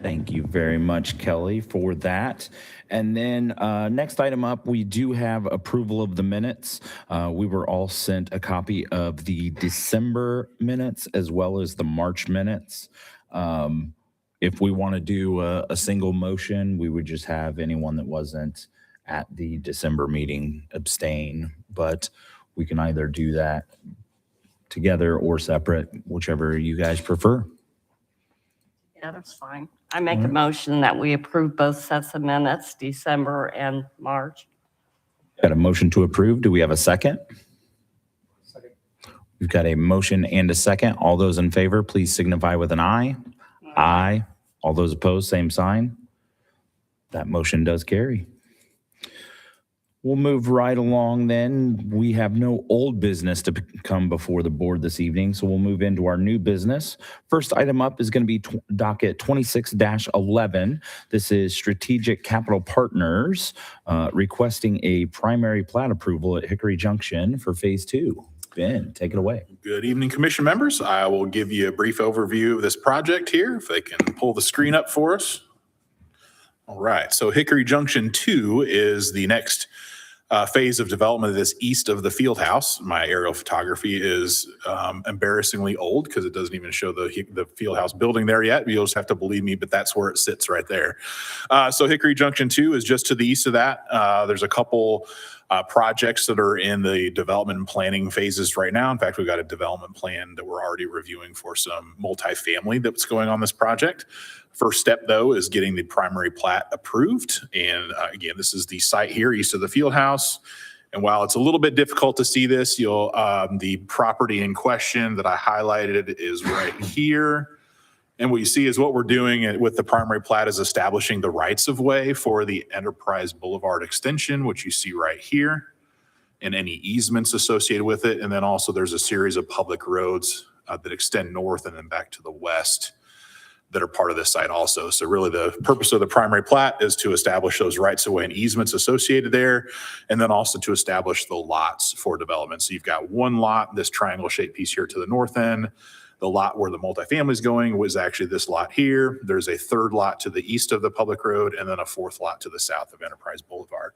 Thank you very much, Kelly, for that. And then next item up, we do have approval of the minutes. We were all sent a copy of the December minutes as well as the March minutes. If we want to do a single motion, we would just have anyone that wasn't at the December meeting abstain. But we can either do that together or separate, whichever you guys prefer. Yeah, that's fine. I make a motion that we approve both sets of minutes, December and March. Got a motion to approve. Do we have a second? Second. We've got a motion and a second. All those in favor, please signify with an aye. Aye. All those opposed, same sign. That motion does carry. We'll move right along then. We have no old business to come before the board this evening, so we'll move into our new business. First item up is going to be docket 26-11. This is Strategic Capital Partners requesting a primary plat approval at Hickory Junction for Phase 2. Ben, take it away. Good evening, commission members. I will give you a brief overview of this project here, if they can pull the screen up for us. All right, so Hickory Junction 2 is the next phase of development that's east of the field house. My aerial photography is embarrassingly old because it doesn't even show the field house building there yet. You'll just have to believe me, but that's where it sits right there. So Hickory Junction 2 is just to the east of that. There's a couple projects that are in the development and planning phases right now. In fact, we've got a development plan that we're already reviewing for some multifamily that's going on this project. First step, though, is getting the primary plat approved. And again, this is the site here east of the field house. And while it's a little bit difficult to see this, the property in question that I highlighted is right here. And what you see is what we're doing with the primary plat is establishing the rights of way for the Enterprise Boulevard extension, which you see right here, and any easements associated with it. And then also there's a series of public roads that extend north and then back to the west that are part of this site also. So really the purpose of the primary plat is to establish those rights of way and easements associated there, and then also to establish the lots for development. So you've got one lot, this triangle shaped piece here to the north end. The lot where the multifamily is going was actually this lot here. There's a third lot to the east of the public road, and then a fourth lot to the south of Enterprise Boulevard.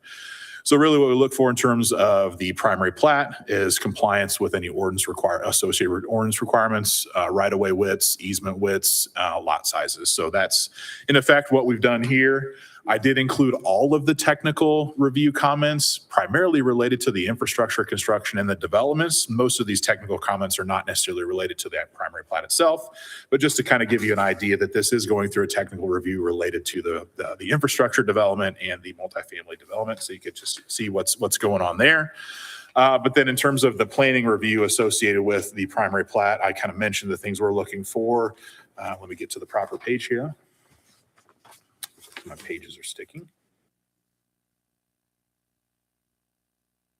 So really what we look for in terms of the primary plat is compliance with any ordinance associated with ordinance requirements, right-of-way widths, easement widths, lot sizes. So that's in effect what we've done here. I did include all of the technical review comments, primarily related to the infrastructure, construction, and the developments. Most of these technical comments are not necessarily related to that primary plat itself, but just to kind of give you an idea that this is going through a technical review related to the infrastructure development and the multifamily development, so you could just see what's going on there. But then in terms of the planning review associated with the primary plat, I kind of mentioned the things we're looking for. Let me get to the proper page here. My pages are sticking.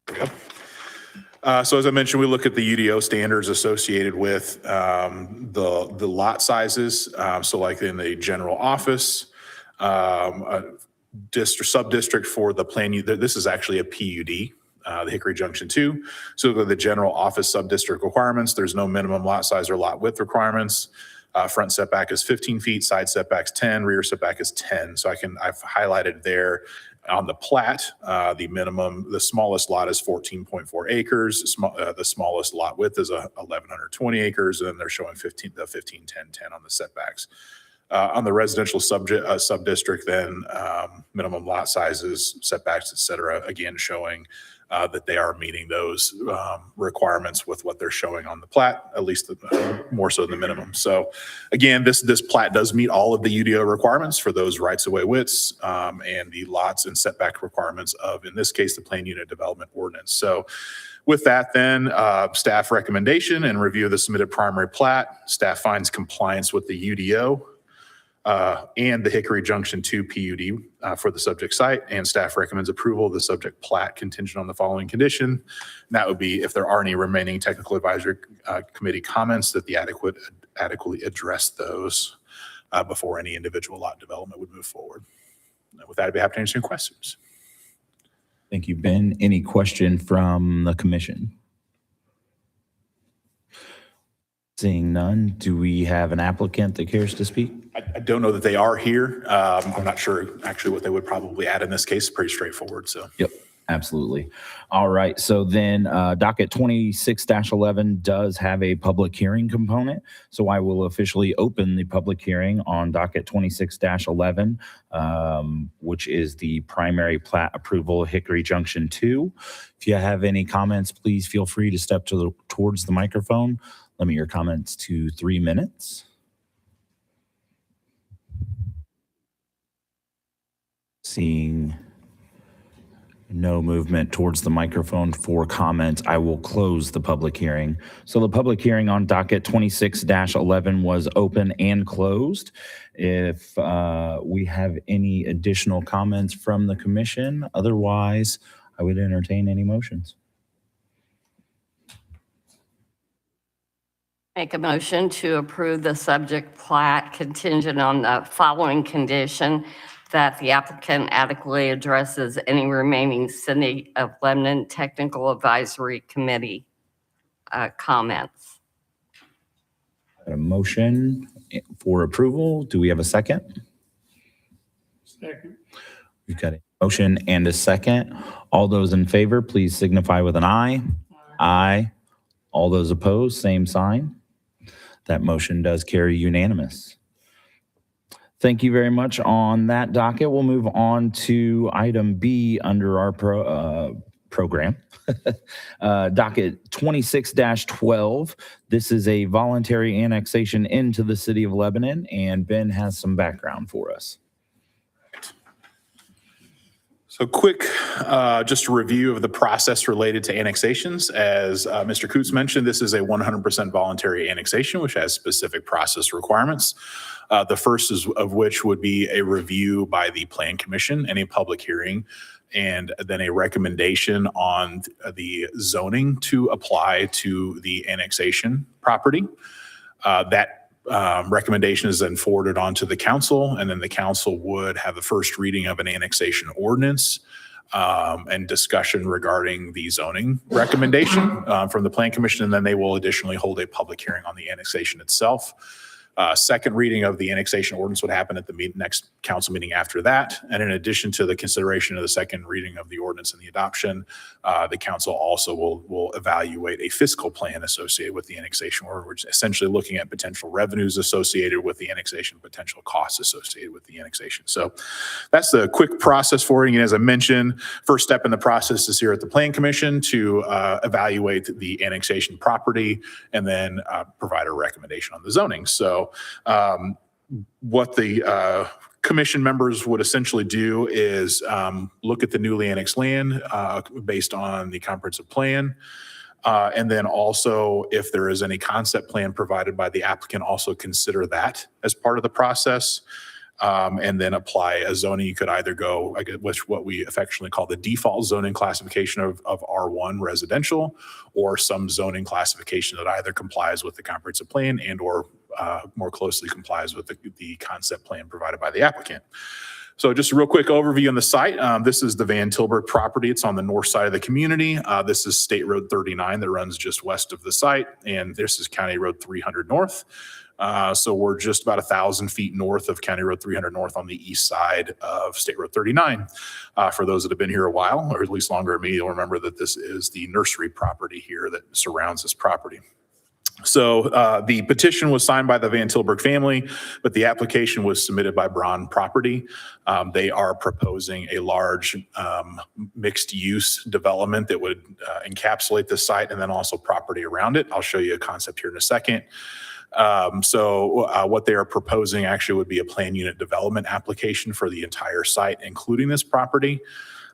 There we go. So as I mentioned, we look at the UDO standards associated with the lot sizes. So like in the general office, sub-district for the plan, this is actually a PUD. The Hickory Junction 2. So the general office sub-district requirements, there's no minimum lot size or lot width requirements. Front setback is 15 feet, side setback's 10, rear setback is 10. So I've highlighted there on the plat, the smallest lot is 14.4 acres. The smallest lot width is 1,120 acres, and then they're showing 15, 10 on the setbacks. On the residential sub-district, then minimum lot sizes, setbacks, et cetera, again showing that they are meeting those requirements with what they're showing on the plat, at least more so than the minimum. So again, this plat does meet all of the UDO requirements for those rights-of-way widths and the lots and setback requirements of, in this case, the plan unit development ordinance. So with that then, staff recommendation and review of the submitted primary plat, staff finds compliance with the UDO and the Hickory Junction 2 PUD for the subject site, and staff recommends approval of the subject plat contingent on the following condition. And that would be if there are any remaining technical advisory committee comments, that the adequately address those before any individual lot development would move forward. With that, I'd be happy to answer any questions. Thank you, Ben. Any question from the commission? Seeing none, do we have an applicant that cares to speak? I don't know that they are here. I'm not sure actually what they would probably add in this case. Pretty straightforward, so. Yep, absolutely. All right, so then docket 26-11 does have a public hearing component. So I will officially open the public hearing on docket 26-11, which is the primary plat approval Hickory Junction 2. If you have any comments, please feel free to step towards the microphone. Limit your comments to 3 minutes. Seeing no movement towards the microphone for comments, I will close the public hearing. So the public hearing on docket 26-11 was open and closed. If we have any additional comments from the commission, otherwise I would entertain any motions. Make a motion to approve the subject plat contingent on the following condition: that the applicant adequately addresses any remaining City of Lebanon Technical Advisory Committee comments. A motion for approval. Do we have a second? Second. We've got a motion and a second. All those in favor, please signify with an aye. Aye. All those opposed, same sign. That motion does carry unanimous. Thank you very much on that docket. We'll move on to item B under our program. Docket 26-12. This is a voluntary annexation into the City of Lebanon, and Ben has some background for us. So quick, just a review of the process related to annexations. As Mr. Coots mentioned, this is a 100% voluntary annexation, which has specific process requirements. The first of which would be a review by the Plan Commission and a public hearing, and then a recommendation on the zoning to apply to the annexation property. That recommendation is then forwarded on to the council, and then the council would have the first reading of an annexation ordinance and discussion regarding the zoning recommendation from the Plan Commission, and then they will additionally hold a public hearing on the annexation itself. Second reading of the annexation ordinance would happen at the next council meeting after that. And in addition to the consideration of the second reading of the ordinance and the adoption, the council also will evaluate a fiscal plan associated with the annexation order, which is essentially looking at potential revenues associated with the annexation, potential costs associated with the annexation. So that's the quick process for it. And as I mentioned, first step in the process is here at the Plan Commission to evaluate the annexation property and then provide a recommendation on the zoning. So what the commission members would essentially do is look at the newly annexed land based on the comprehensive plan. And then also, if there is any concept plan provided by the applicant, also consider that as part of the process. And then apply a zoning. You could either go, I guess, what we affectionately call the default zoning classification of R1 residential, or some zoning classification that either complies with the comprehensive plan and or more closely complies with the concept plan provided by the applicant. So just a real quick overview on the site. This is the Van Tilburg property. It's on the north side of the community. This is State Road 39 that runs just west of the site, and this is County Road 300 North. So we're just about 1,000 feet north of County Road 300 North on the east side of State Road 39. For those that have been here a while, or at least longer than me, you'll remember that this is the nursery property here that surrounds this property. So the petition was signed by the Van Tilburg family, but the application was submitted by Braun Property. They are proposing a large mixed-use development that would encapsulate the site and then also property around it. I'll show you a concept here in a second. So what they are proposing actually would be a plan unit development application for the entire site, including this property.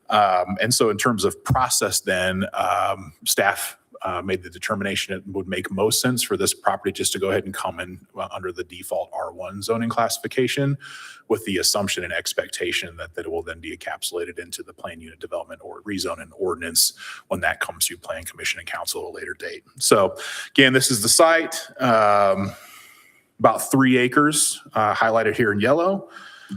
And so in terms of process then, staff made the determination it would make most sense for this property just to go ahead and come in under the default R1 zoning classification, with the assumption and expectation that it will then be encapsulated into the plan unit development or rezoning ordinance when that comes to Plan Commission and Council at a later date. So again, this is the site, about 3 acres highlighted here in yellow.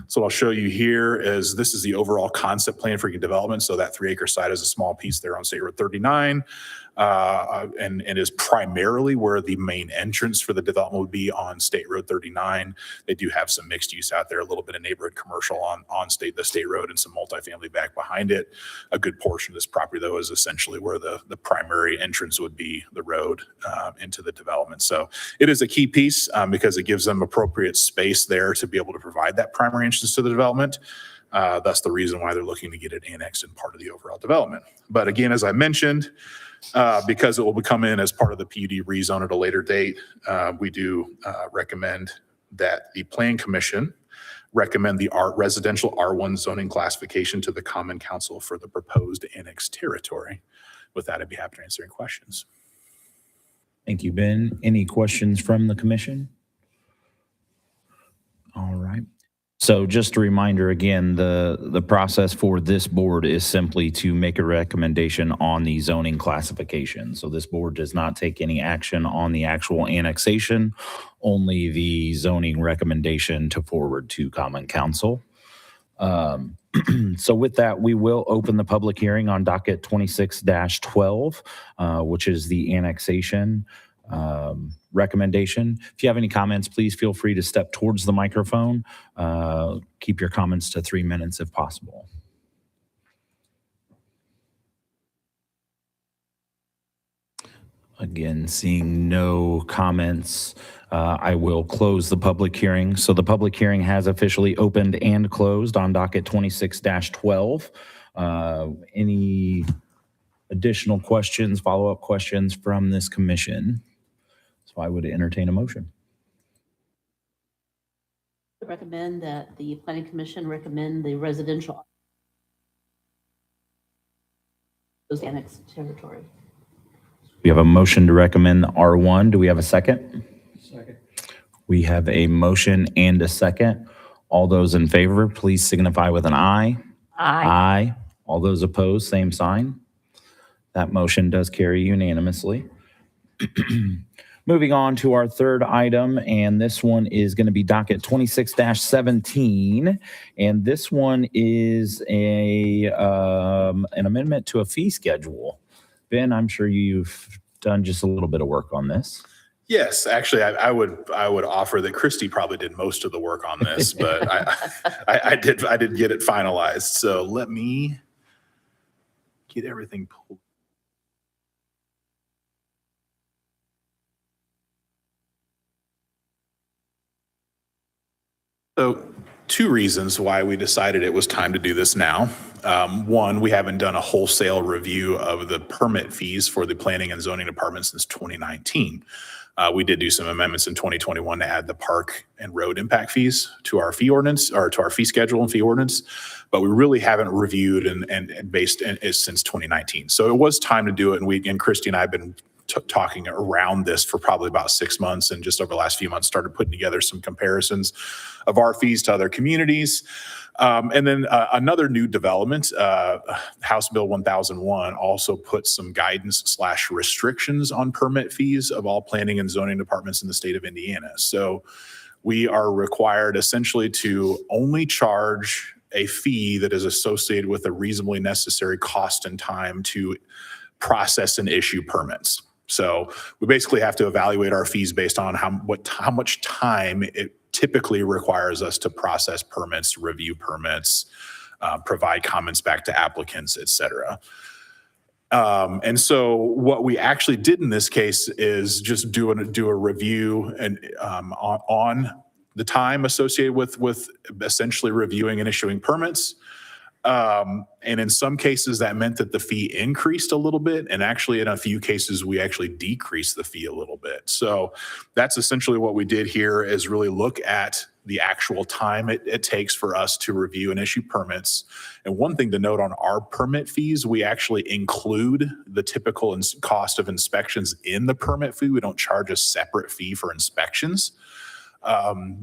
So what I'll show you here is this is the overall concept plan for your development. So that 3 acre site is a small piece there on State Road 39. and is primarily where the main entrance for the development would be on State Road 39. They do have some mixed use out there, a little bit of neighborhood commercial on the state road and some multifamily back behind it. A good portion of this property, though, is essentially where the primary entrance would be, the road into the development. So it is a key piece because it gives them appropriate space there to be able to provide that primary entrance to the development. That's the reason why they're looking to get it annexed and part of the overall development. But again, as I mentioned, because it will come in as part of the PUD rezone at a later date, we do recommend that the Plan Commission recommend the residential R1 zoning classification to the Common Council for the proposed annexed territory. With that, I'd be happy to answer any questions. Thank you, Ben. Any questions from the commission? All right. So just a reminder again, the process for this board is simply to make a recommendation on the zoning classification. So this board does not take any action on the actual annexation, only the zoning recommendation to forward to Common Council. So with that, we will open the public hearing on docket 26-12, which is the annexation recommendation. If you have any comments, please feel free to step towards the microphone. Keep your comments to 3 minutes if possible. Again, seeing no comments, I will close the public hearing. So the public hearing has officially opened and closed on docket 26-12. Any additional questions, follow-up questions from this commission? So I would entertain a motion. I recommend that the Planning Commission recommend the residential annexed territory. We have a motion to recommend the R1. Do we have a second? Second. We have a motion and a second. All those in favor, please signify with an aye. Aye. All those opposed, same sign. That motion does carry unanimously. Moving on to our third item, and this one is going to be docket 26-17, and this one is an amendment to a fee schedule. Ben, I'm sure you've done just a little bit of work on this. Yes, actually, I would offer that Christy probably did most of the work on this, but I did get it finalized. So let me get everything pulled. So two reasons why we decided it was time to do this now. One, we haven't done a wholesale review of the permit fees for the planning and zoning department since 2019. We did do some amendments in 2021 to add the park and road impact fees to our fee ordinance, or to our fee schedule and fee ordinance, but we really haven't reviewed and based since 2019. So it was time to do it, and Christy and I have been talking around this for probably about 6 months, and just over the last few months started putting together some comparisons of our fees to other communities. And then another new development, House Bill 1001 also put some guidance / restrictions on permit fees of all planning and zoning departments in the state of Indiana. So we are required essentially to only charge a fee that is associated with a reasonably necessary cost and time to process and issue permits. So we basically have to evaluate our fees based on how much time it typically requires us to process permits, review permits, provide comments back to applicants, et cetera. And so what we actually did in this case is just do a review and on the time associated with essentially reviewing and issuing permits. And in some cases that meant that the fee increased a little bit. And actually in a few cases, we actually decreased the fee a little bit. So that's essentially what we did here, is really look at the actual time it takes for us to review and issue permits. And one thing to note on our permit fees, we actually include the typical cost of inspections in the permit fee. We don't charge a separate fee for inspections.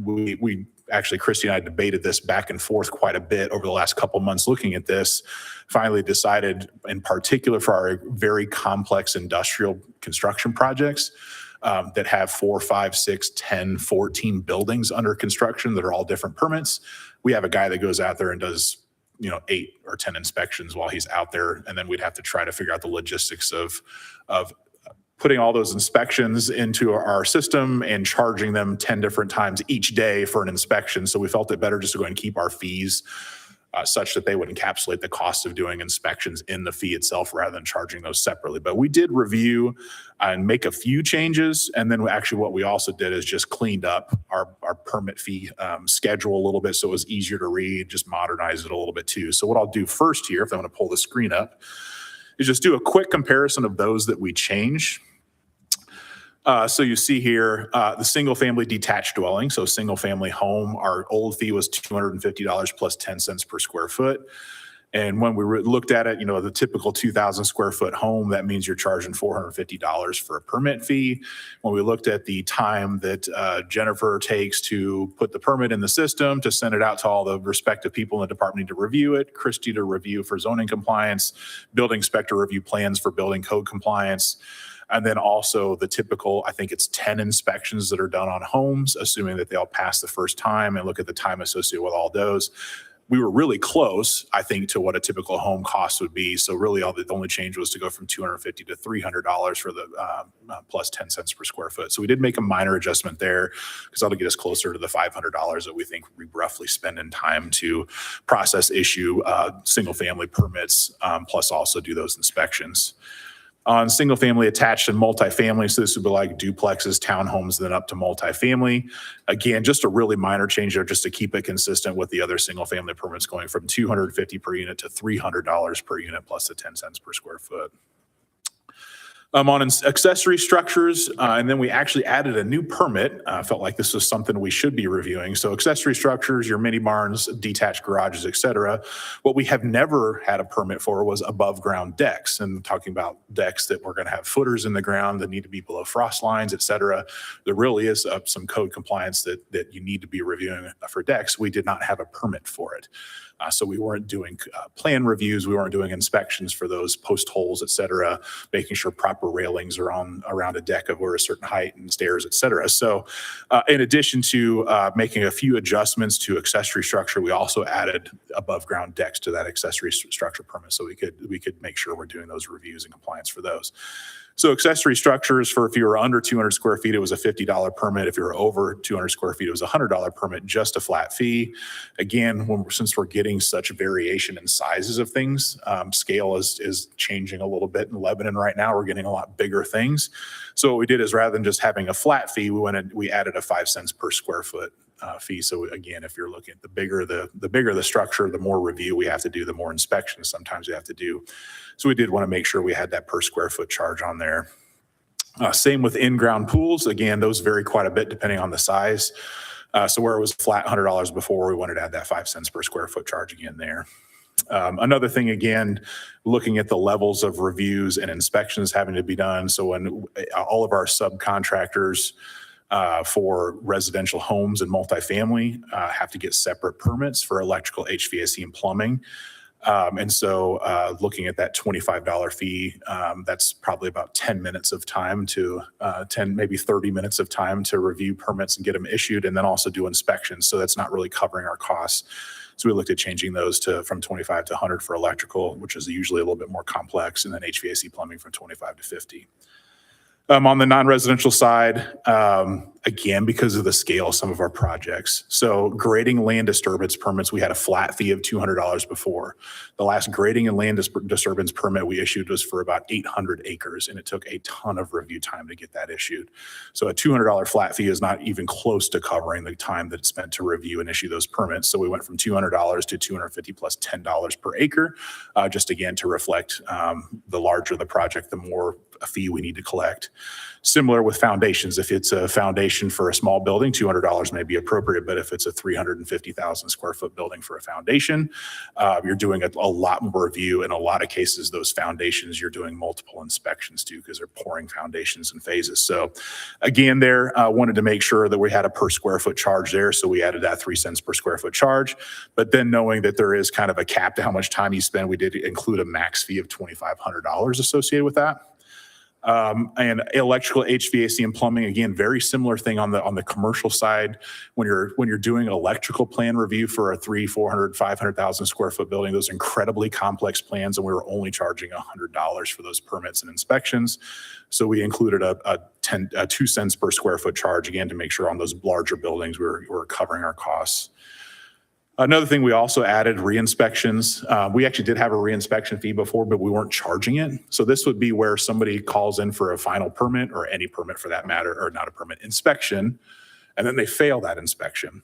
We actually, Christy and I debated this back and forth quite a bit over the last couple of months looking at this, finally decided in particular for our very complex industrial construction projects that have 4, 5, 6, 10, 14 buildings under construction that are all different permits. We have a guy that goes out there and does 8 or 10 inspections while he's out there. And then we'd have to try to figure out the logistics of putting all those inspections into our system and charging them 10 different times each day for an inspection. So we felt it better just to go and keep our fees such that they would encapsulate the cost of doing inspections in the fee itself rather than charging those separately. But we did review and make a few changes. And then actually what we also did is just cleaned up our permit fee schedule a little bit so it was easier to read, just modernize it a little bit too. So what I'll do first here, if I'm going to pull the screen up, is just do a quick comparison of those that we change. So you see here, the single family detached dwelling. So single family home, our old fee was $250 plus 10 cents per square foot. And when we looked at it, the typical 2,000 square foot home, that means you're charging $450 for a permit fee. When we looked at the time that Jennifer takes to put the permit in the system, to send it out to all the respective people in the department to review it, Christy to review for zoning compliance, building inspector review plans for building code compliance, and then also the typical, I think it's 10 inspections that are done on homes, assuming that they all pass the first time, and look at the time associated with all those. We were really close, I think, to what a typical home cost would be. So really the only change was to go from $250 to $300 for the plus 10 cents per square foot. So we did make a minor adjustment there because that'll get us closer to the $500 that we think we roughly spend in time to process, issue single family permits, plus also do those inspections. On single family attached and multifamily, so this would be like duplexes, townhomes, then up to multifamily. Again, just a really minor change there just to keep it consistent with the other single family permits going from $250 per unit to $300 per unit plus the 10 cents per square foot. On accessory structures, and then we actually added a new permit. Felt like this was something we should be reviewing. So accessory structures, your mini barns, detached garages, et cetera. What we have never had a permit for was above ground decks, and talking about decks that we're going to have footers in the ground that need to be below frost lines, et cetera. There really is some code compliance that you need to be reviewing for decks. We did not have a permit for it. So we weren't doing plan reviews. We weren't doing inspections for those post holes, et cetera, making sure proper railings are on around a deck of a certain height and stairs, et cetera. So in addition to making a few adjustments to accessory structure, we also added above ground decks to that accessory structure permit. So we could make sure we're doing those reviews and compliance for those. So accessory structures, for if you were under 200 square feet, it was a $50 permit. If you were over 200 square feet, it was a $100 permit, just a flat fee. Again, since we're getting such variation in sizes of things, scale is changing a little bit in Lebanon right now. We're getting a lot bigger things. So what we did is, rather than just having a flat fee, we added a 5 cents per square foot fee. So again, if you're looking at the bigger the structure, the more review we have to do, the more inspections sometimes we have to do. So we did want to make sure we had that per square foot charge on there. Same with in-ground pools. Again, those vary quite a bit depending on the size. So where it was flat $100 before, we wanted to add that 5 cents per square foot charge again there. Another thing, again, looking at the levels of reviews and inspections having to be done. So when all of our subcontractors for residential homes and multifamily have to get separate permits for electrical, HVAC, and plumbing. And so looking at that $25 fee, that's probably about 10 minutes of time to 10, maybe 30 minutes of time to review permits and get them issued, and then also do inspections. So that's not really covering our costs. So we looked at changing those from 25 to 100 for electrical, which is usually a little bit more complex, and then HVAC plumbing from 25 to 50. On the non-residential side, again, because of the scale of some of our projects. So grading land disturbance permits, we had a flat fee of $200 before. The last grading and land disturbance permit we issued was for about 800 acres, and it took a ton of review time to get that issued. So a $200 flat fee is not even close to covering the time that it's spent to review and issue those permits. So we went from $200 to $250 plus $10 per acre, just again to reflect the larger the project, the more a fee we need to collect. Similar with foundations. If it's a foundation for a small building, $200 may be appropriate, but if it's a 350,000 square foot building for a foundation, you're doing a lot more review. In a lot of cases, those foundations, you're doing multiple inspections too, because they're pouring foundations in phases. So again, wanted to make sure that we had a per square foot charge there. So we added that 3 cents per square foot charge, but then knowing that there is kind of a cap to how much time you spend, we did include a max fee of $2,500 associated with that. And electrical, HVAC, and plumbing, again, very similar thing on the commercial side. When you're doing electrical plan review for a 400, 500,000 square foot building, those are incredibly complex plans, and we were only charging $100 for those permits and inspections. So we included a 2 cents per square foot charge, again, to make sure on those larger buildings we're covering our costs. Another thing, we also added re-inspections. We actually did have a re-inspection fee before, but we weren't charging it. So this would be where somebody calls in for a final permit, or any permit for that matter, or not a permit, inspection, and then they fail that inspection.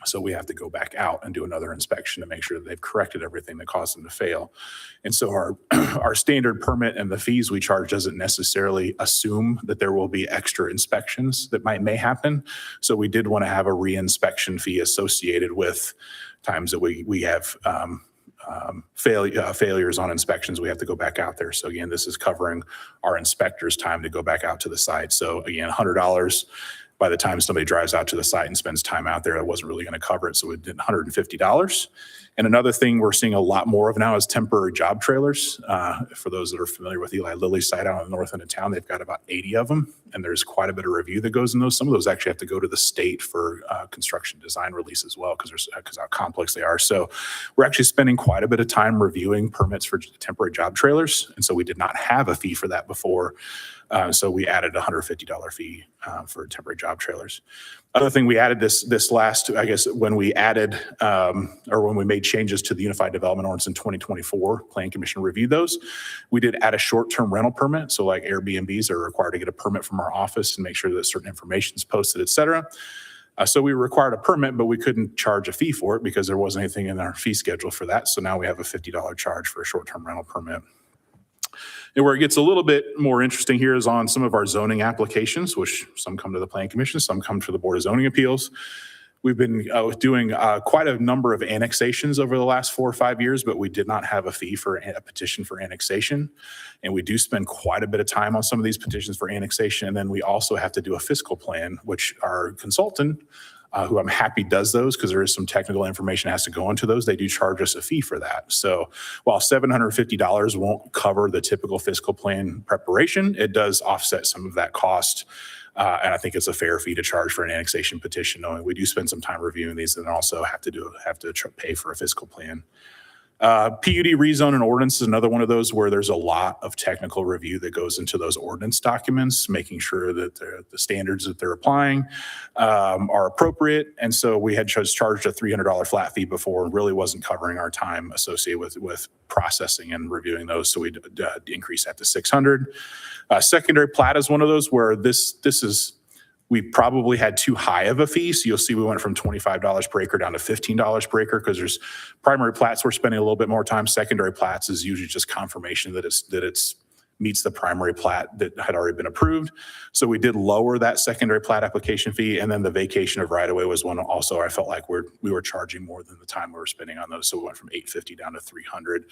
So we have to go back out and do another inspection to make sure that they've corrected everything that caused them to fail. And so our standard permit and the fees we charge doesn't necessarily assume that there will be extra inspections that may happen. So we did want to have a re-inspection fee associated with times that we have failures on inspections. We have to go back out there. So again, this is covering our inspectors' time to go back out to the site. So again, $100. By the time somebody drives out to the site and spends time out there, it wasn't really going to cover it. So we did $150. And another thing we're seeing a lot more of now is temporary job trailers. For those that are familiar with Eli Lilly's site out in the north end of town, they've got about 80 of them. And there's quite a bit of review that goes in those. Some of those actually have to go to the state for construction design release as well, because how complex they are. So we're actually spending quite a bit of time reviewing permits for temporary job trailers. And so we did not have a fee for that before. So we added a $150 fee for temporary job trailers. Other thing we added this last, I guess, when we added or when we made changes to the Unified Development Ordinance in 2024, Plan Commission reviewed those. We did add a short-term rental permit. So like Airbnbs are required to get a permit from our office and make sure that certain information is posted, et cetera. So we required a permit, but we couldn't charge a fee for it because there wasn't anything in our fee schedule for that. So now we have a $50 charge for a short-term rental permit. And where it gets a little bit more interesting here is on some of our zoning applications, which some come to the Plan Commission, some come to the Board of Zoning Appeals. We've been doing quite a number of annexations over the last 4 or 5 years, but we did not have a fee for a petition for annexation. And we do spend quite a bit of time on some of these petitions for annexation. And then we also have to do a fiscal plan, which our consultant, who I'm happy does those because there is some technical information that has to go into those. They do charge us a fee for that. So while $750 won't cover the typical fiscal plan preparation, it does offset some of that cost. And I think it's a fair fee to charge for an annexation petition, knowing we do spend some time reviewing these and also have to pay for a fiscal plan. PUD rezone and ordinance is another one of those where there's a lot of technical review that goes into those ordinance documents, making sure that the standards that they're applying are appropriate. And so we had just charged a $300 flat fee before and really wasn't covering our time associated with processing and reviewing those. So we increased that to $600. Secondary plat is one of those where we probably had too high of a fee. So you'll see we went from $25 per acre down to $15 per acre because there's primary plats we're spending a little bit more time. Secondary plats is usually just confirmation that it's meets the primary plat that had already been approved. So we did lower that secondary plat application fee. And then the vacation of right-of-way was one also I felt like we were charging more than the time we were spending on those. So we went from $850 down to $300.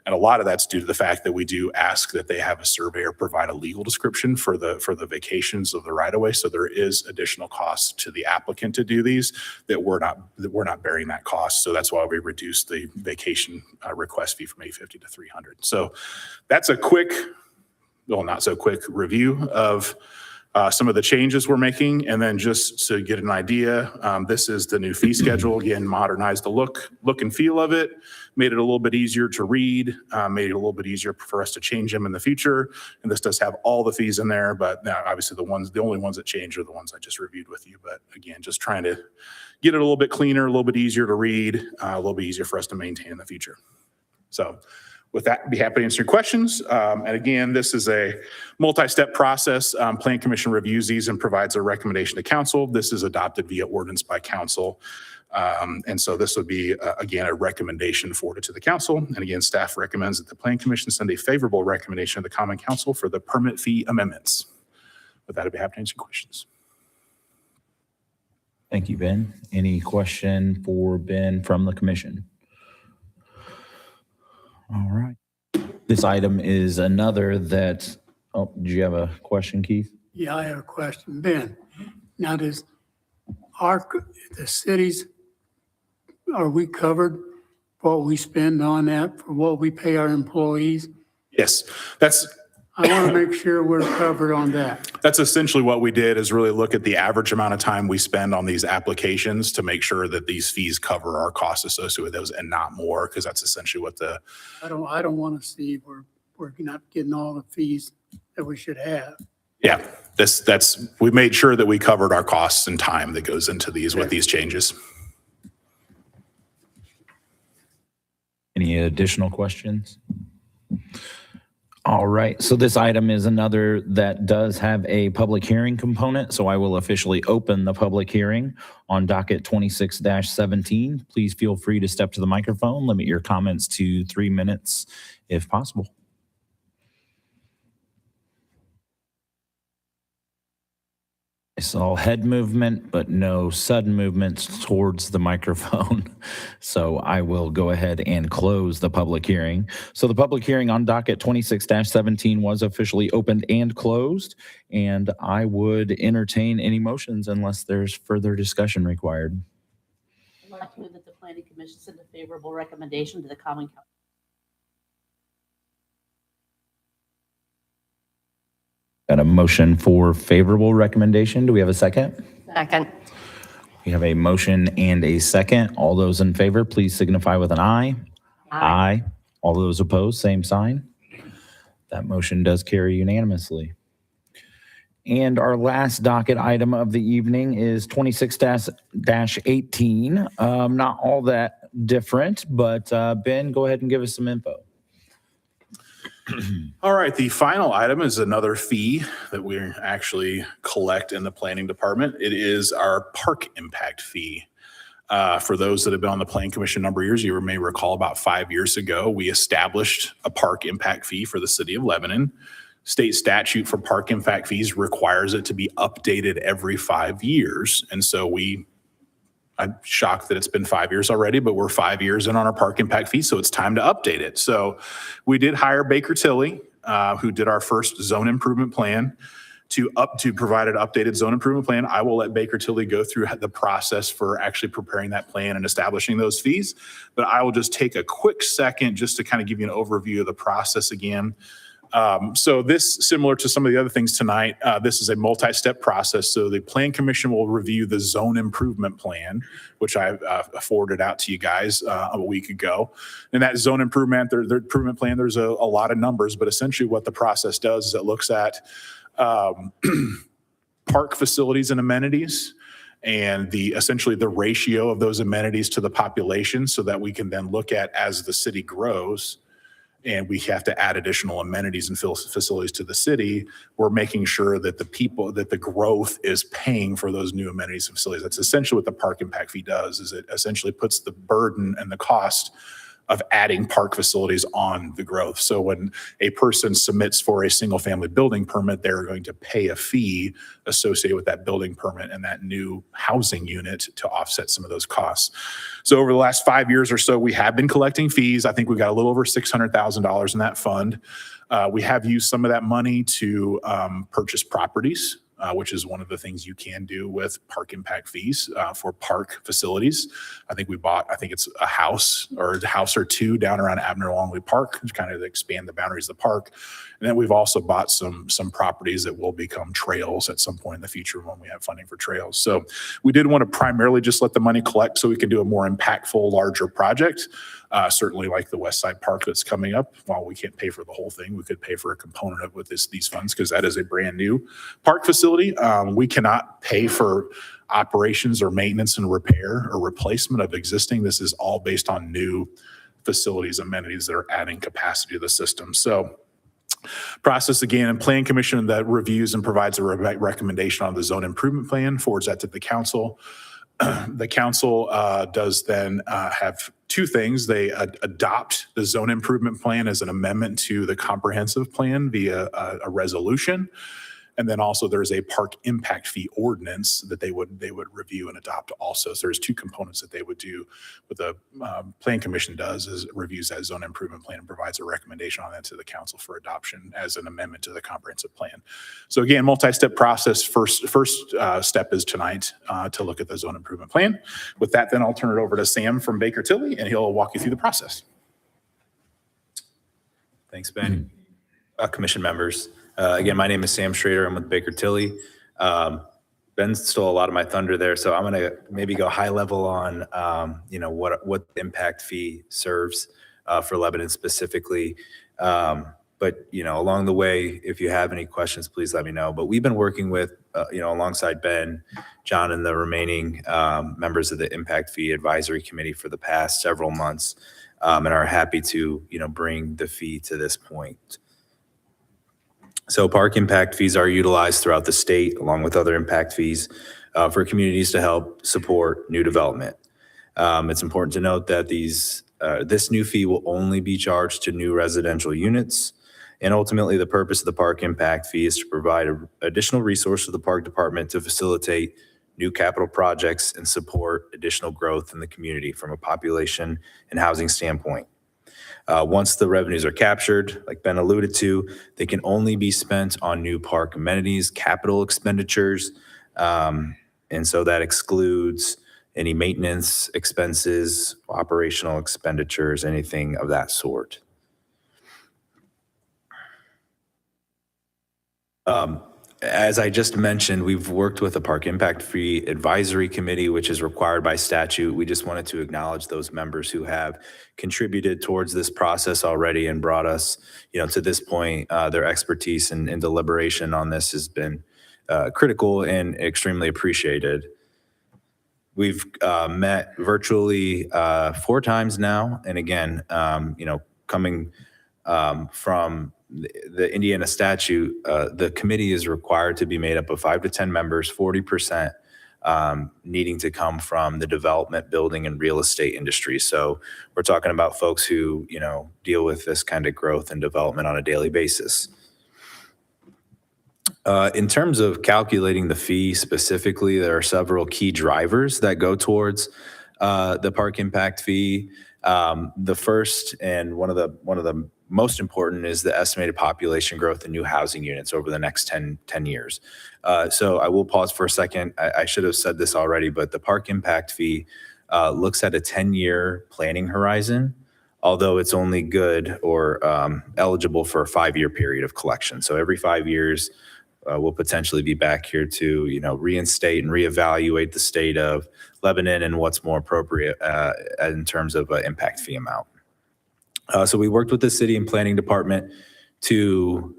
And a lot of that's due to the fact that we do ask that they have a surveyor provide a legal description for the vacations of the right-of-way. So there is additional costs to the applicant to do these that we're not bearing that cost. So that's why we reduced the vacation request fee from $850 to $300. So that's a quick, well, not so quick review of some of the changes we're making. And then just to get an idea, this is the new fee schedule. Again, modernized the look and feel of it, made it a little bit easier to read, made it a little bit easier for us to change them in the future. And this does have all the fees in there, but now obviously the only ones that change are the ones I just reviewed with you. But again, just trying to get it a little bit cleaner, a little bit easier to read, a little bit easier for us to maintain in the future. So with that, I'd be happy to answer your questions. And again, this is a multi-step process. Plan Commission reviews these and provides a recommendation to council. This is adopted via ordinance by council. And so this would be, again, a recommendation forwarded to the council. And again, staff recommends that the Plan Commission send a favorable recommendation to the Common Council for the permit fee amendments. With that, I'd be happy to answer questions. Thank you, Ben. Any question for Ben from the commission? All right. This item is another that, oh, did you have a question, Keith? Yeah, I have a question. Ben, now the cities, are we covered for what we spend on that, for what we pay our employees? Yes, that's I want to make sure we're covered on that. That's essentially what we did, is really look at the average amount of time we spend on these applications to make sure that these fees cover our costs associated with those and not more, because that's essentially what the, I don't want to see we're not getting all the fees that we should have. yeah, we made sure that we covered our costs and time that goes into these with these changes. Any additional questions? All right, so this item is another that does have a public hearing component, so I will officially open the public hearing on docket 26-17. Please feel free to step to the microphone, limit your comments to 3 minutes if possible. I saw head movement, but no sudden movements towards the microphone. So I will go ahead and close the public hearing. So the public hearing on docket 26-17 was officially opened and closed, and I would entertain any motions unless there's further discussion required. I'd like to move that the planning commission send a favorable recommendation to the common council. Got a motion for favorable recommendation. Do we have a second? Second. We have a motion and a second. All those in favor, please signify with an aye. Aye. All those opposed, same sign. That motion does carry unanimously. And our last docket item of the evening is 26-18. Not all that different, but Ben, go ahead and give us some info. All right, the final item is another fee that we actually collect in the planning department. It is our park impact fee. For those that have been on the planning commission a number of years, you may recall about 5 years ago, we established a park impact fee for the city of Lebanon. State statute for park impact fees requires it to be updated every 5 years. And so I'm shocked that it's been 5 years already, but we're 5 years in on our park impact fee, so it's time to update it. So we did hire Baker Tilly, who did our first zone improvement plan to provide an updated zone improvement plan. I will let Baker Tilly go through the process for actually preparing that plan and establishing those fees. But I will just take a quick second just to kind of give you an overview of the process again. So this, similar to some of the other things tonight, this is a multi-step process. So the Plan Commission will review the zone improvement plan, which I forwarded out to you guys a week ago. And that zone improvement, their improvement plan, there's a lot of numbers, but essentially what the process does is it looks at park facilities and amenities and essentially the ratio of those amenities to the population, so that we can then look at, as the city grows, and we have to add additional amenities and facilities to the city, we're making sure that the growth is paying for those new amenities and facilities. That's essentially what the park impact fee does, is it essentially puts the burden and the cost of adding park facilities on the growth. So when a person submits for a single family building permit, they're going to pay a fee associated with that building permit and that new housing unit to offset some of those costs. So over the last 5 years or so, we have been collecting fees. I think we got a little over $600,000 in that fund. We have used some of that money to purchase properties, which is one of the things you can do with park impact fees for park facilities. I think it's a house or two down around Abner Longley Park to kind of expand the boundaries of the park. And then we've also bought some properties that will become trails at some point in the future when we have funding for trails. So we did want to primarily just let the money collect so we can do a more impactful, larger project. Certainly like the West Side Park that's coming up. While we can't pay for the whole thing, we could pay for a component of these funds, because that is a brand new park facility. We cannot pay for operations or maintenance and repair or replacement of existing. This is all based on new facilities, amenities that are adding capacity to the system. So process again, and Plan Commission that reviews and provides a recommendation on the zone improvement plan, forwards that to the council. The council does then have two things. They adopt the zone improvement plan as an amendment to the comprehensive plan via a resolution. And then also there's a park impact fee ordinance that they would review and adopt also. So there's two components that they would do. What the Plan Commission does is it reviews that zone improvement plan and provides a recommendation on that to the council for adoption as an amendment to the comprehensive plan. So again, multi-step process. First step is tonight to look at the zone improvement plan. With that, then I'll turn it over to Sam from Baker Tilly, and he'll walk you through the process. Thanks, Ben. Commission members. Again, my name is Sam Schrader. I'm with Baker Tilly. Ben stole a lot of my thunder there, so I'm going to maybe go high level on, what the impact fee serves for Lebanon specifically. But, along the way, if you have any questions, please let me know. But we've been working with, alongside Ben, John, and the remaining members of the Impact Fee Advisory Committee for the past several months, and are happy to, bring the fee to this point. So park impact fees are utilized throughout the state, along with other impact fees, for communities to help support new development. It's important to note that this new fee will only be charged to new residential units. And ultimately, the purpose of the park impact fee is to provide an additional resource to the park department to facilitate new capital projects and support additional growth in the community from a population and housing standpoint. Once the revenues are captured, like Ben alluded to, they can only be spent on new park amenities, capital expenditures. And so that excludes any maintenance expenses, operational expenditures, anything of that sort. As I just mentioned, we've worked with the Park Impact Fee Advisory Committee, which is required by statute. We just wanted to acknowledge those members who have contributed towards this process already and brought us, to this point. Their expertise and deliberation on this has been critical and extremely appreciated. We've met virtually 4 times now. And again, coming from the Indiana statute, the committee is required to be made up of 5 to 10 members, 40% needing to come from the development, building, and real estate industry. So we're talking about folks who, deal with this kind of growth and development on a daily basis. In terms of calculating the fee specifically, there are several key drivers that go towards the park impact fee. The first and one of the most important is the estimated population growth in new housing units over the next 10 years. So I will pause for a second. I should have said this already, but the park impact fee looks at a 10-year planning horizon, although it's only good or eligible for a 5-year period of collection. So every 5 years, we'll potentially be back here to, reinstate and reevaluate the state of Lebanon and what's more appropriate in terms of impact fee amount. So we worked with the city and planning department to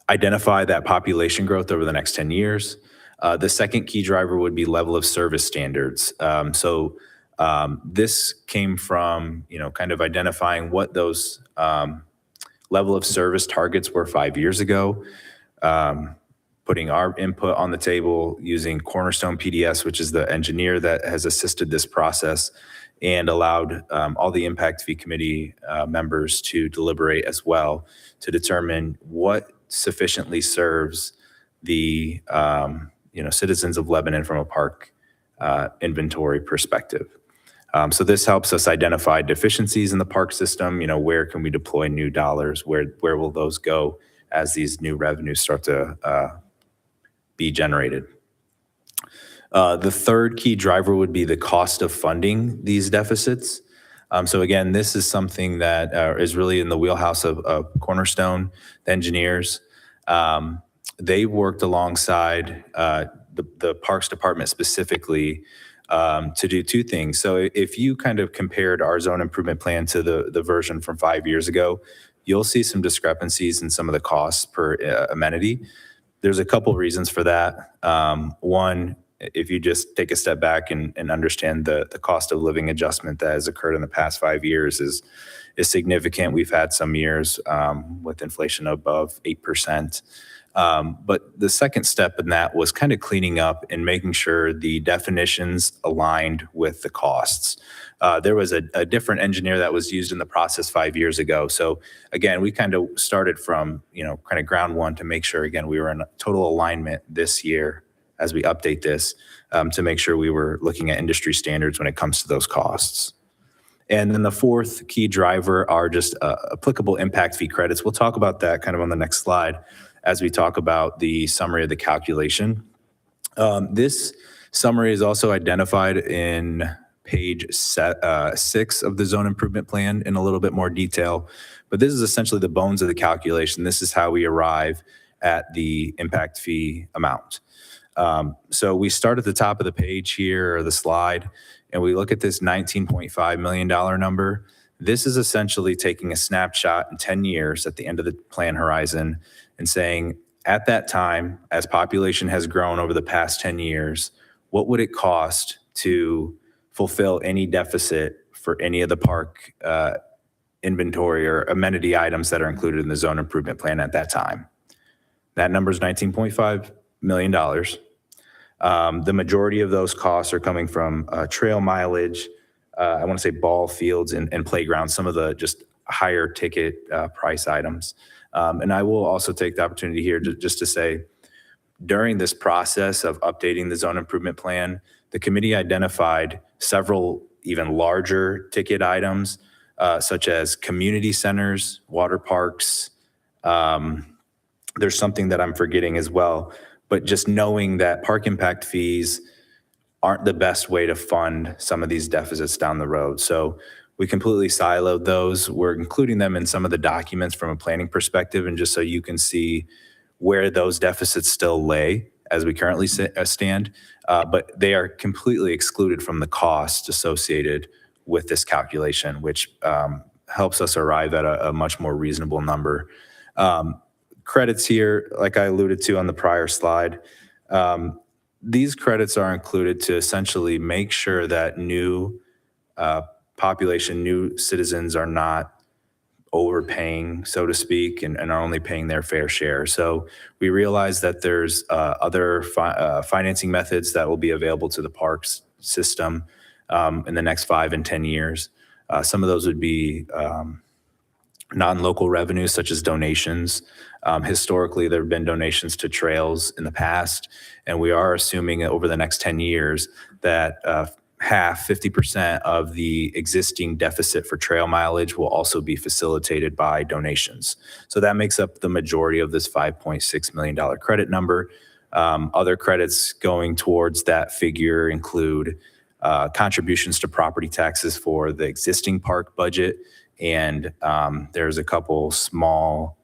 identify that population growth over the next 10 years. The second key driver would be level of service standards. So this came from, kind of identifying what those level of service targets were 5 years ago, putting our input on the table using Cornerstone PDS, which is the engineer that has assisted this process, and allowed all the impact fee committee members to deliberate as well to determine what sufficiently serves the citizens of Lebanon from a park inventory perspective. So this helps us identify deficiencies in the park system. Where can we deploy new dollars? Where will those go as these new revenues start to be generated? The third key driver would be the cost of funding these deficits. So again, this is something that is really in the wheelhouse of Cornerstone, the engineers. They worked alongside the Parks Department specifically to do 2 things. So if you kind of compared our zone improvement plan to the version from 5 years ago, you'll see some discrepancies in some of the costs per amenity. There's a couple reasons for that. One, if you just take a step back and understand the cost of living adjustment that has occurred in the past 5 years is significant. We've had some years with inflation above 8%. But the second step in that was kind of cleaning up and making sure the definitions aligned with the costs. There was a different engineer that was used in the process 5 years ago. So again, we kind of started from, kind of ground one to make sure, again, we were in total alignment this year as we update this to make sure we were looking at industry standards when it comes to those costs. And then the fourth key driver are just applicable impact fee credits. We'll talk about that kind of on the next slide as we talk about the summary of the calculation. This summary is also identified in page 6 of the zone improvement plan in a little bit more detail. But this is essentially the bones of the calculation. This is how we arrive at the impact fee amount. So we start at the top of the page here, or the slide, and we look at this $19.5 million number. This is essentially taking a snapshot in 10 years at the end of the plan horizon and saying, at that time, as population has grown over the past 10 years, what would it cost to fulfill any deficit for any of the park inventory or amenity items that are included in the zone improvement plan at that time? That number is $19.5 million. The majority of those costs are coming from trail mileage, I want to say ball fields and playgrounds, some of the just higher ticket price items. And I will also take the opportunity here just to say, during this process of updating the zone improvement plan, the committee identified several even larger ticket items, such as community centers, water parks. There's something that I'm forgetting as well, but just knowing that park impact fees aren't the best way to fund some of these deficits down the road. So we completely siloed those. We're including them in some of the documents from a planning perspective, and just so you can see where those deficits still lay as we currently stand. But they are completely excluded from the cost associated with this calculation, which helps us arrive at a much more reasonable number. Credits here, like I alluded to on the prior slide, these credits are included to essentially make sure that new population, new citizens are not overpaying, so to speak, and are only paying their fair share. So we realize that there's other financing methods that will be available to the parks system in the next 5 and 10 years. Some of those would be non-local revenues, such as donations. Historically, there have been donations to trails in the past, and we are assuming over the next 10 years that 50% of the existing deficit for trail mileage will also be facilitated by donations. So that makes up the majority of this $5.6 million credit number. Other credits going towards that figure include contributions to property taxes for the existing park budget, and there's a couple small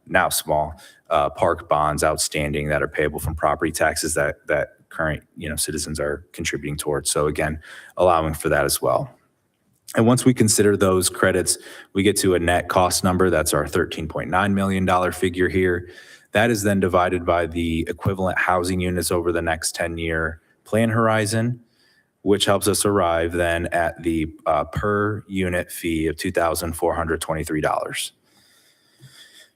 park bonds outstanding that are payable from property taxes that current citizens are contributing towards. So again, allowing for that as well. And once we consider those credits, we get to a net cost number. That's our $13.9 million figure here. That is then divided by the equivalent housing units over the next 10-year plan horizon, which helps us arrive then at the per unit fee of $2,423.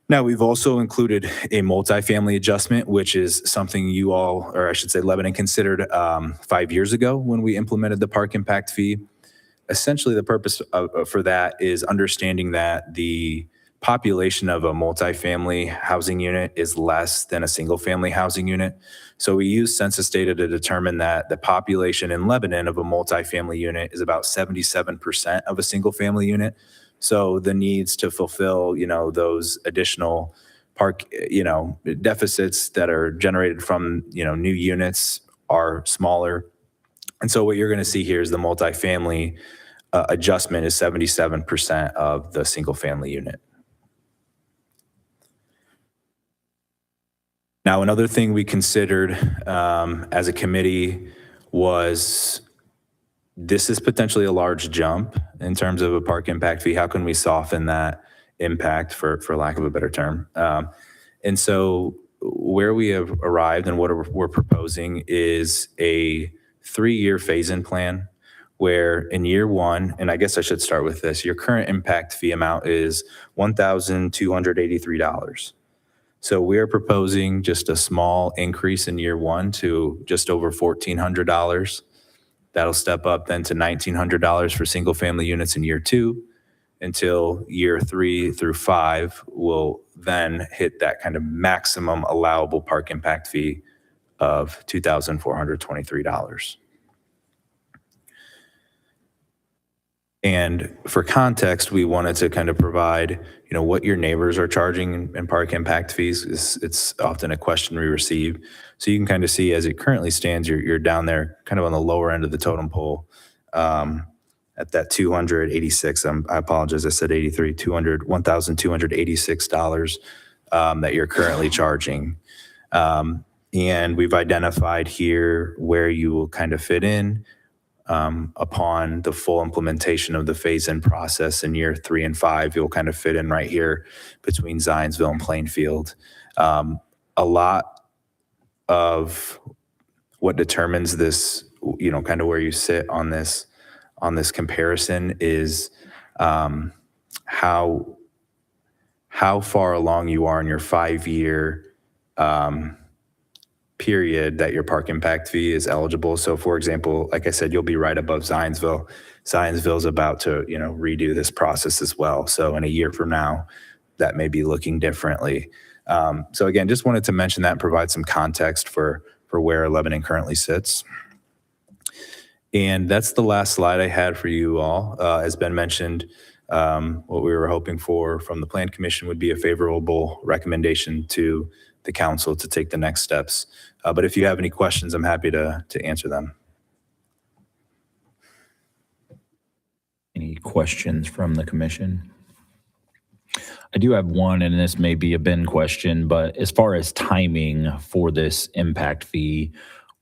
Now, we've also included a multifamily adjustment, which is something you all, or I should say Lebanon, considered 5 years ago when we implemented the park impact fee. Essentially, the purpose for that is understanding that the population of a multifamily housing unit is less than a single-family housing unit. So we use census data to determine that the population in Lebanon of a multifamily unit is about 77% of a single-family unit. So the needs to fulfill, those additional park, deficits that are generated from, new units are smaller. And so what you're going to see here is the multifamily adjustment is 77% of the single-family unit. Now, another thing we considered as a committee was this is potentially a large jump in terms of a park impact fee. How can we soften that impact, for lack of a better term? And so where we have arrived and what we're proposing is a 3-year phase-in plan where in year 1, and I guess I should start with this, your current impact fee amount is $1,283. So we're proposing just a small increase in year 1 to just over $1,400. That'll step up then to $1,900 for single family units in year 2 until year 3 through 5 will then hit that kind of maximum allowable park impact fee of $2,423. And for context, we wanted to kind of provide, what your neighbors are charging in park impact fees. It's often a question we receive. So you can kind of see as it currently stands, you're down there kind of on the lower end of the totem pole. at that 286, I apologize, I said 83, $1,286 that you're currently charging. And we've identified here where you will kind of fit in upon the full implementation of the phase-in process in year 3 and 5. You'll kind of fit in right here between Zionsville and Plainfield. A lot of what determines this, you know, kind of where you sit on this comparison is how far along you are in your 5-year period that your park impact fee is eligible. So for example, like I said, you'll be right above Zionsville. Zionsville's about to, you know, redo this process as well. So in a year from now, that may be looking differently. So again, just wanted to mention that and provide some context for where Lebanon currently sits. And that's the last slide I had for you all. As Ben mentioned, what we were hoping for from the Plan Commission would be a favorable recommendation to the council to take the next steps. But if you have any questions, I'm happy to answer them. Any questions from the commission? I do have one, and this may be a Ben question, but as far as timing for this impact fee,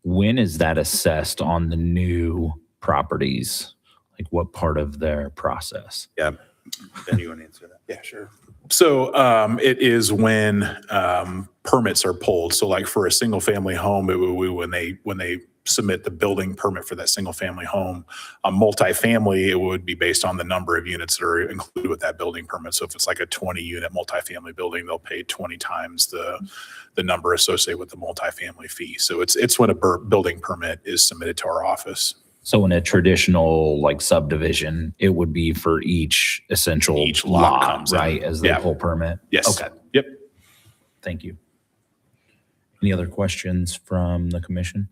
when is that assessed on the new properties? Like what part of their process? Yeah. Ben, you want to answer that? Yeah, sure. So it is when permits are pulled. So like for a single family home, it would, when they submit the building permit for that single family home, a multifamily, it would be based on the number of units that are included with that building permit. So if it's like a 20 unit multifamily building, they'll pay 20 times the number associated with the multifamily fee. So it's when a building permit is submitted to our office. So in a traditional like subdivision, it would be for each essential Each lot comes in. right? As they Yeah. pull permit? Yes. Okay, Yep. thank you. Any other questions from the commission?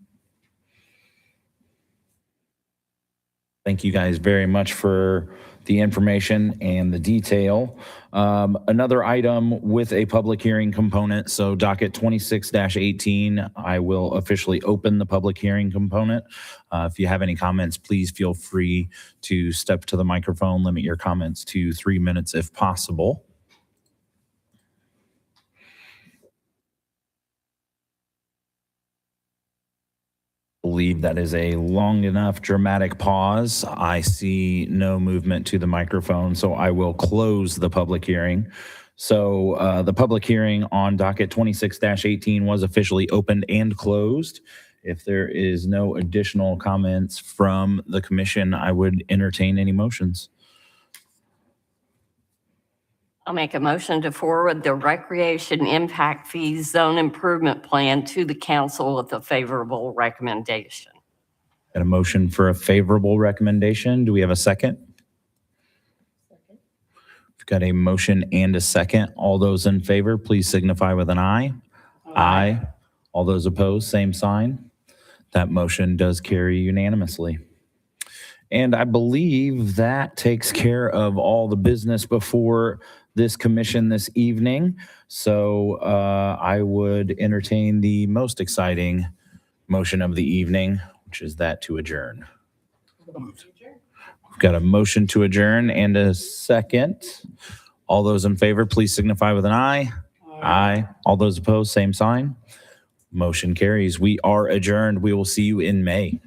Thank you guys very much for the information and the detail. Another item with a public hearing component. So docket 26-18, I will officially open the public hearing component. If you have any comments, please feel free to step to the microphone. Limit your comments to 3 minutes if possible. Believe that is a long enough dramatic pause. I see no movement to the microphone, so I will close the public hearing. So the public hearing on docket 26-18 was officially opened and closed. If there is no additional comments from the commission, I would entertain any motions. I'll make a motion to forward the recreation impact fees zone improvement plan to the council with a favorable recommendation. Got a motion for a favorable recommendation. Do we have a second? Second. We've got a motion and a second. All those in favor, please signify with an aye. Aye. All those opposed, same sign. That motion does carry unanimously. And I believe that takes care of all the business before this commission this evening. So I would entertain the most exciting motion of the evening, which is that to adjourn. We've got a motion to adjourn and a second. All those in favor, please signify with an aye. Aye. All those opposed, same sign. Motion carries. We are adjourned. We will see you in May.